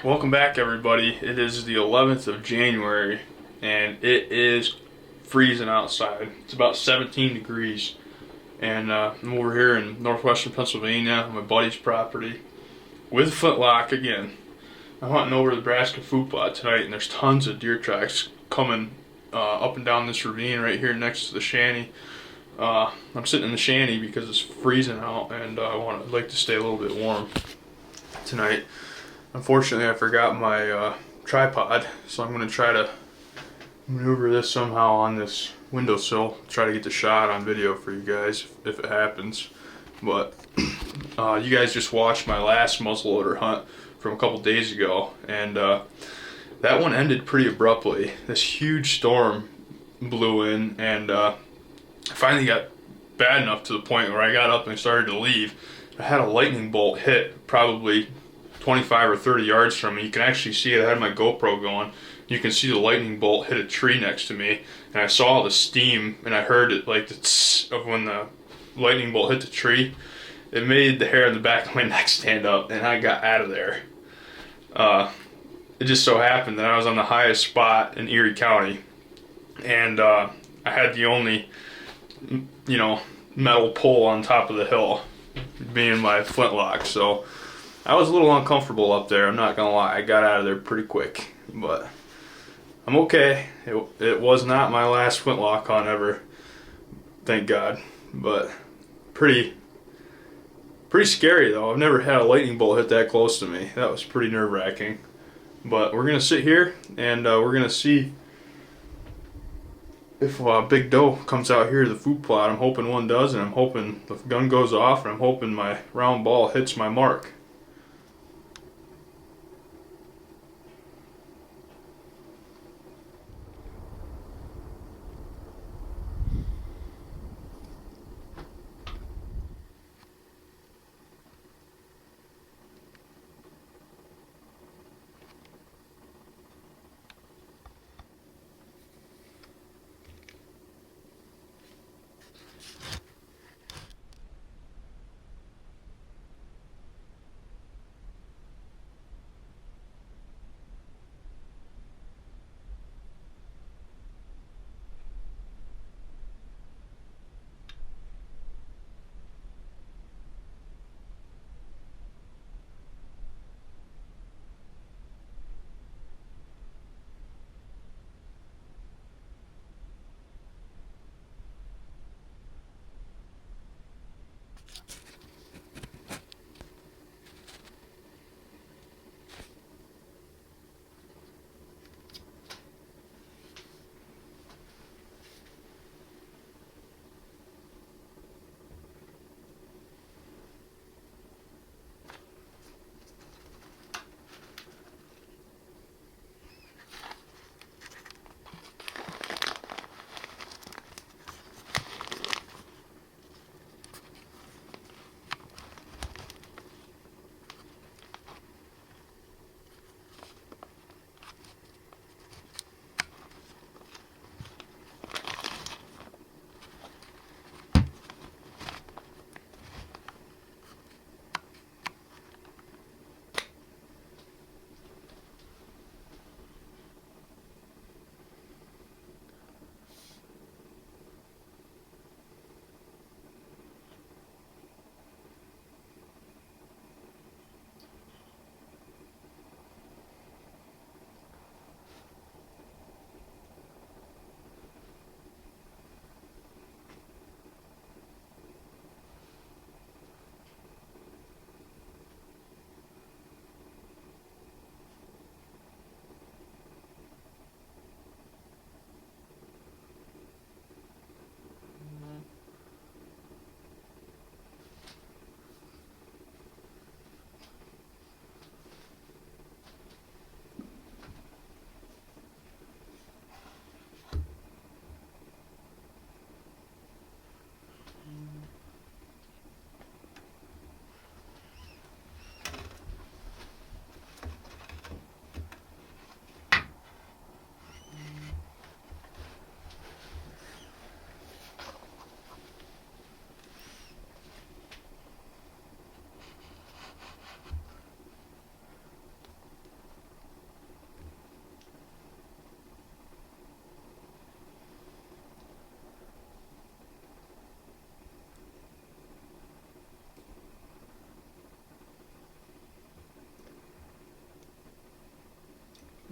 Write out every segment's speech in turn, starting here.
Welcome back, everybody. It is the 11th of January, and it is freezing outside. It's about 17 degrees, and I'm over here in northwestern Pennsylvania on my buddy's property with Flintlock again. I'm hunting over the Nebraska food plot tonight, and there's tons of deer tracks coming up and down this ravine right here next to the shanty. I'm sitting in the shanty because it's freezing out, and I'd like to stay a little bit warm tonight. Unfortunately, I forgot my tripod, so I'm going to try to maneuver this somehow on this windowsill, try to get the shot on video for you guys if it happens. But you guys just watched my last muzzleloader hunt from a couple days ago, and that one ended pretty abruptly. This huge storm blew in, and I finally got bad enough to the point where I got up and started to leave. I had a lightning bolt hit probably 25 or 30 yards from me. You can actually see it. I had my GoPro going. You can see the lightning bolt hit a tree next to me, and I saw the steam, and I heard it like the tss of when the lightning bolt hit the tree. It made the hair on the back of my neck stand up, and I got out of there. It just so happened that I was on the highest spot in Erie County, and I had the only, metal pole on top of the hill, being my Flintlock. So I was a little uncomfortable up there, I'm not gonna lie. I got out of there pretty quick, but I'm okay. It was not my last Flintlock hunt ever, thank God. But pretty scary though. I've never had a lightning bolt hit that close to me. That was pretty nerve-wracking. But we're gonna sit here and we're gonna see if Big Doe comes out here to the food plot. I'm hoping one does, and I'm hoping the gun goes off, and I'm hoping my round ball hits my mark.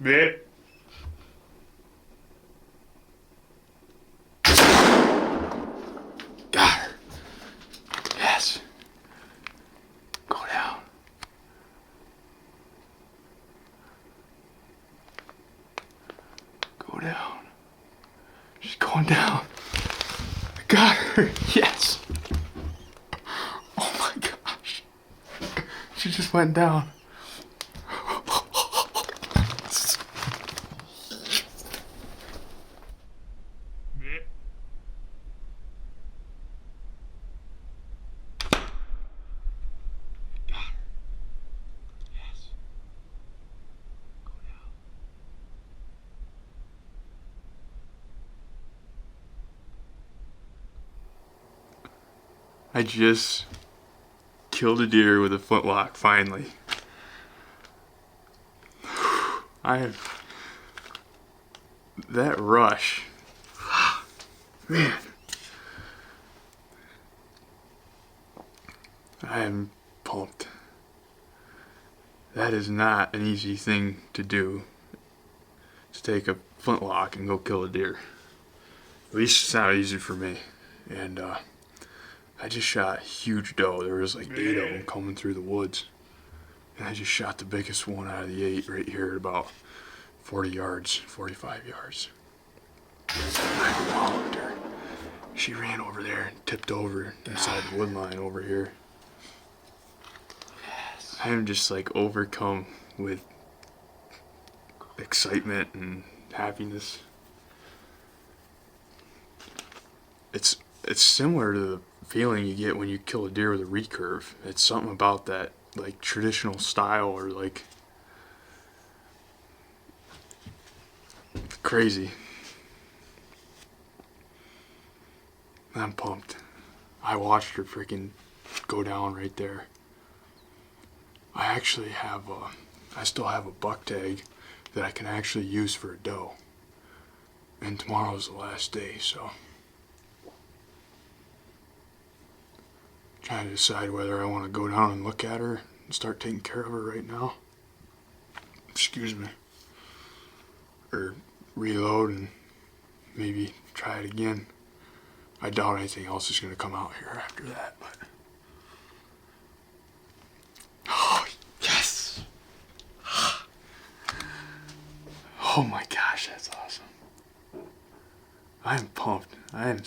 Bit. Got her. Yes. Go down. Go down. She's going down. I got her. Yes. Oh my gosh. She just went down. I just killed a deer with a flintlock, finally. That rush, man, I am pumped. That is not an easy thing to do, to take a flintlock and go kill a deer. At least it's not easy for me. And I just shot a huge doe. There was like 8 of them coming through the woods. And I just shot the biggest one out of the 8 right here at about 40 yards, 45 yards. I walloped her. She ran over there and tipped over inside the wood line over here. Yes. I am just like overcome with excitement and happiness. It's similar to the feeling you get when you kill a deer with a recurve. It's something about that, like traditional style, or like crazy. I'm pumped. I watched her freaking go down right there. I actually have I still have a buck tag that I can actually use for a doe. And tomorrow's the last day, so trying to decide whether I want to go down and look at her and start taking care of her right now. Excuse me. Or reload and maybe try it again. I doubt anything else is going to come out here after that, but oh, yes. Oh my gosh, that's awesome. I am pumped. I'm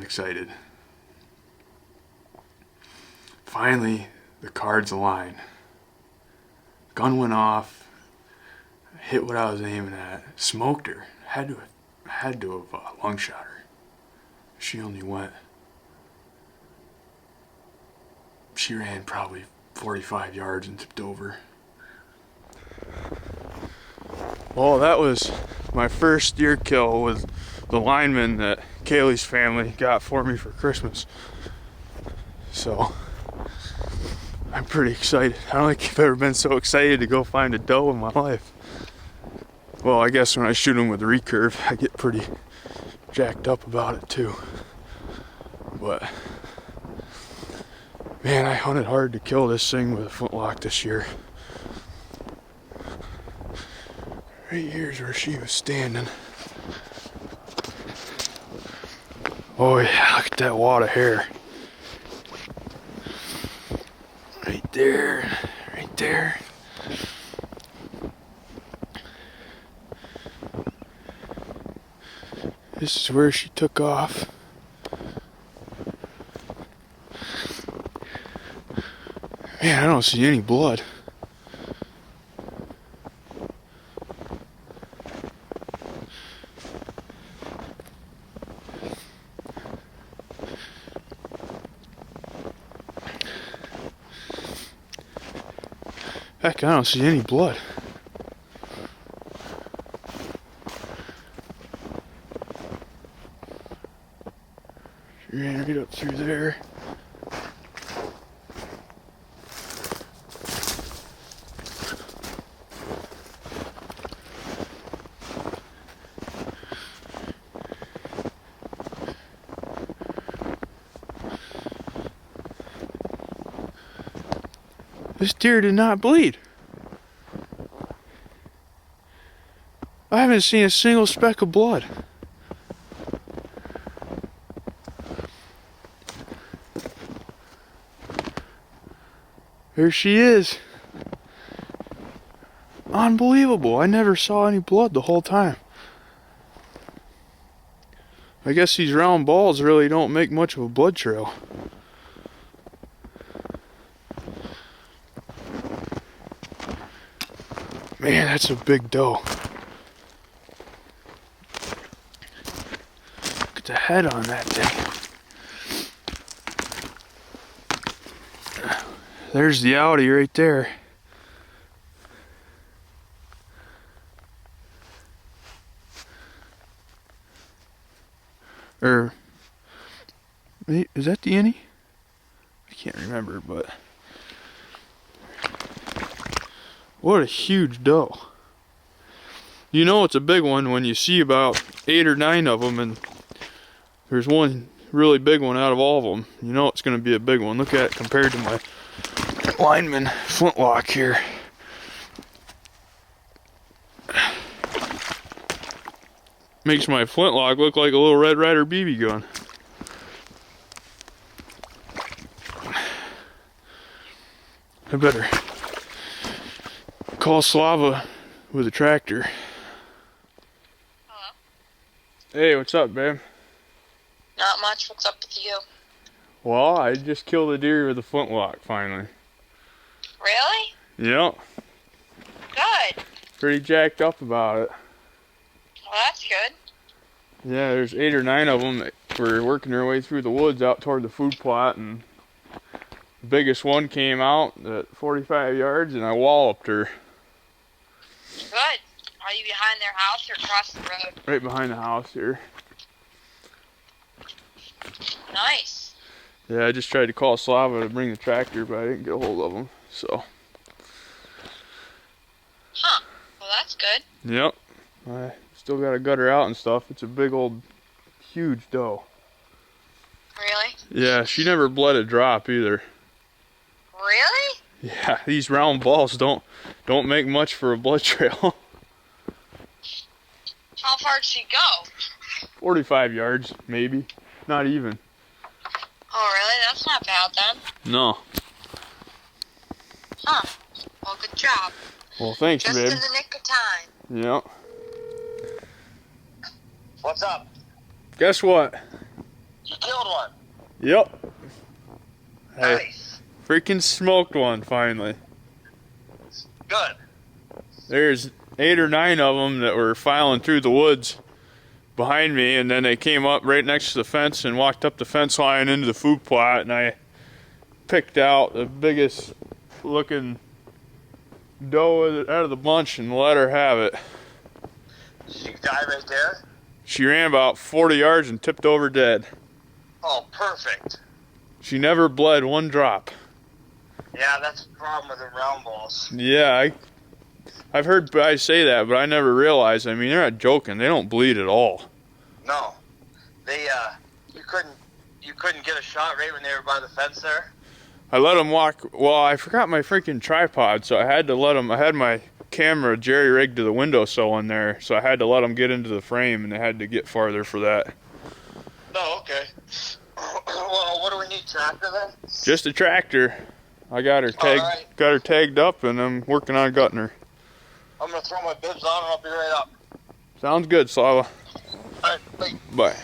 excited. Finally, the cards align. Gun went off, hit what I was aiming at, smoked her. Had to have lung shot her. She only went. She ran probably 45 yards and tipped over. Well, that was my first deer kill with the lineman that Kaylee's family got for me for Christmas. So I'm pretty excited. I don't think I've ever been so excited to go find a doe in my life. Well, I guess when I shoot them with a recurve, I get pretty jacked up about it too. But man, I hunted hard to kill this thing with a flintlock this year. Right here's where she was standing. Oh yeah, look at that wad of hair. Right there, right there. This is where she took off. Man, I don't see any blood. Heck, I don't see any blood. She ran right up through there. This deer did not bleed. I haven't seen a single speck of blood. There she is. Unbelievable. I never saw any blood the whole time. I guess these round balls really don't make much of a blood trail. Man, that's a big doe. Look at the head on that thing. There's the Audi right there. Or, is that the innie? I can't remember, but what a huge doe. You know it's a big one when you see about 8 or 9 of them, and there's one really big one out of all of them. You know it's going to be a big one. Look at it compared to my lineman Flintlock here. Makes my Flintlock look like a little Red Ryder BB gun. I better call Slava with a tractor. Hello? Hey, what's up, babe? Not much. What's up with you? Well, I just killed a deer with a Flintlock finally. Really? Yep. Good. Pretty jacked up about it. Well, that's good. Yeah, there's 8 or 9 of them that were working their way through the woods out toward the food plot, and the biggest one came out at 45 yards, and I walloped her. Good. Are you behind their house or across the road? Right behind the house here. Nice. Yeah, I just tried to call Slava to bring the tractor, but I didn't get a hold of him, so. Huh. Well, that's good. Yep. I still got to gut her out and stuff. It's a big old, huge doe. Really? Yeah, she never bled a drop either. Really? Yeah, these round balls don't make much for a blood trail. How far'd she go? 45 yards, maybe. Not even. Oh, really? That's not bad then. No. Huh. Well, good job. Well, thanks, Just babe. in the nick of time. Yep. What's up? Guess what? You killed one. Yep. Hey, Nice. freaking smoked one finally. Good. There's 8 or 9 of them that were filing through the woods behind me, and then they came up right next to the fence and walked up the fence line into the food plot, and I picked out the biggest looking doe out of the bunch and let her have it. She died right there? She ran about 40 yards and tipped over dead. Oh, perfect. She never bled one drop. Yeah, that's the problem with the round balls. Yeah, I've heard guys say that, but I never realized. I mean, they're not joking. They don't bleed at all. No. They, you couldn't get a shot right when they were by the fence there? I let them walk. Well, I forgot my freaking tripod, so I had to let them. I had my camera jerry rigged to the windowsill in there, so I had to let them get into the frame, and they had to get farther for that. No, okay. Well, what do we need, tractor then? Just a tractor. I got her tagged. All right. Got her tagged up, and I'm working on gutting her. I'm gonna throw my bibs on and I'll be right up. Sounds good, Slava. Alright, bye. Bye.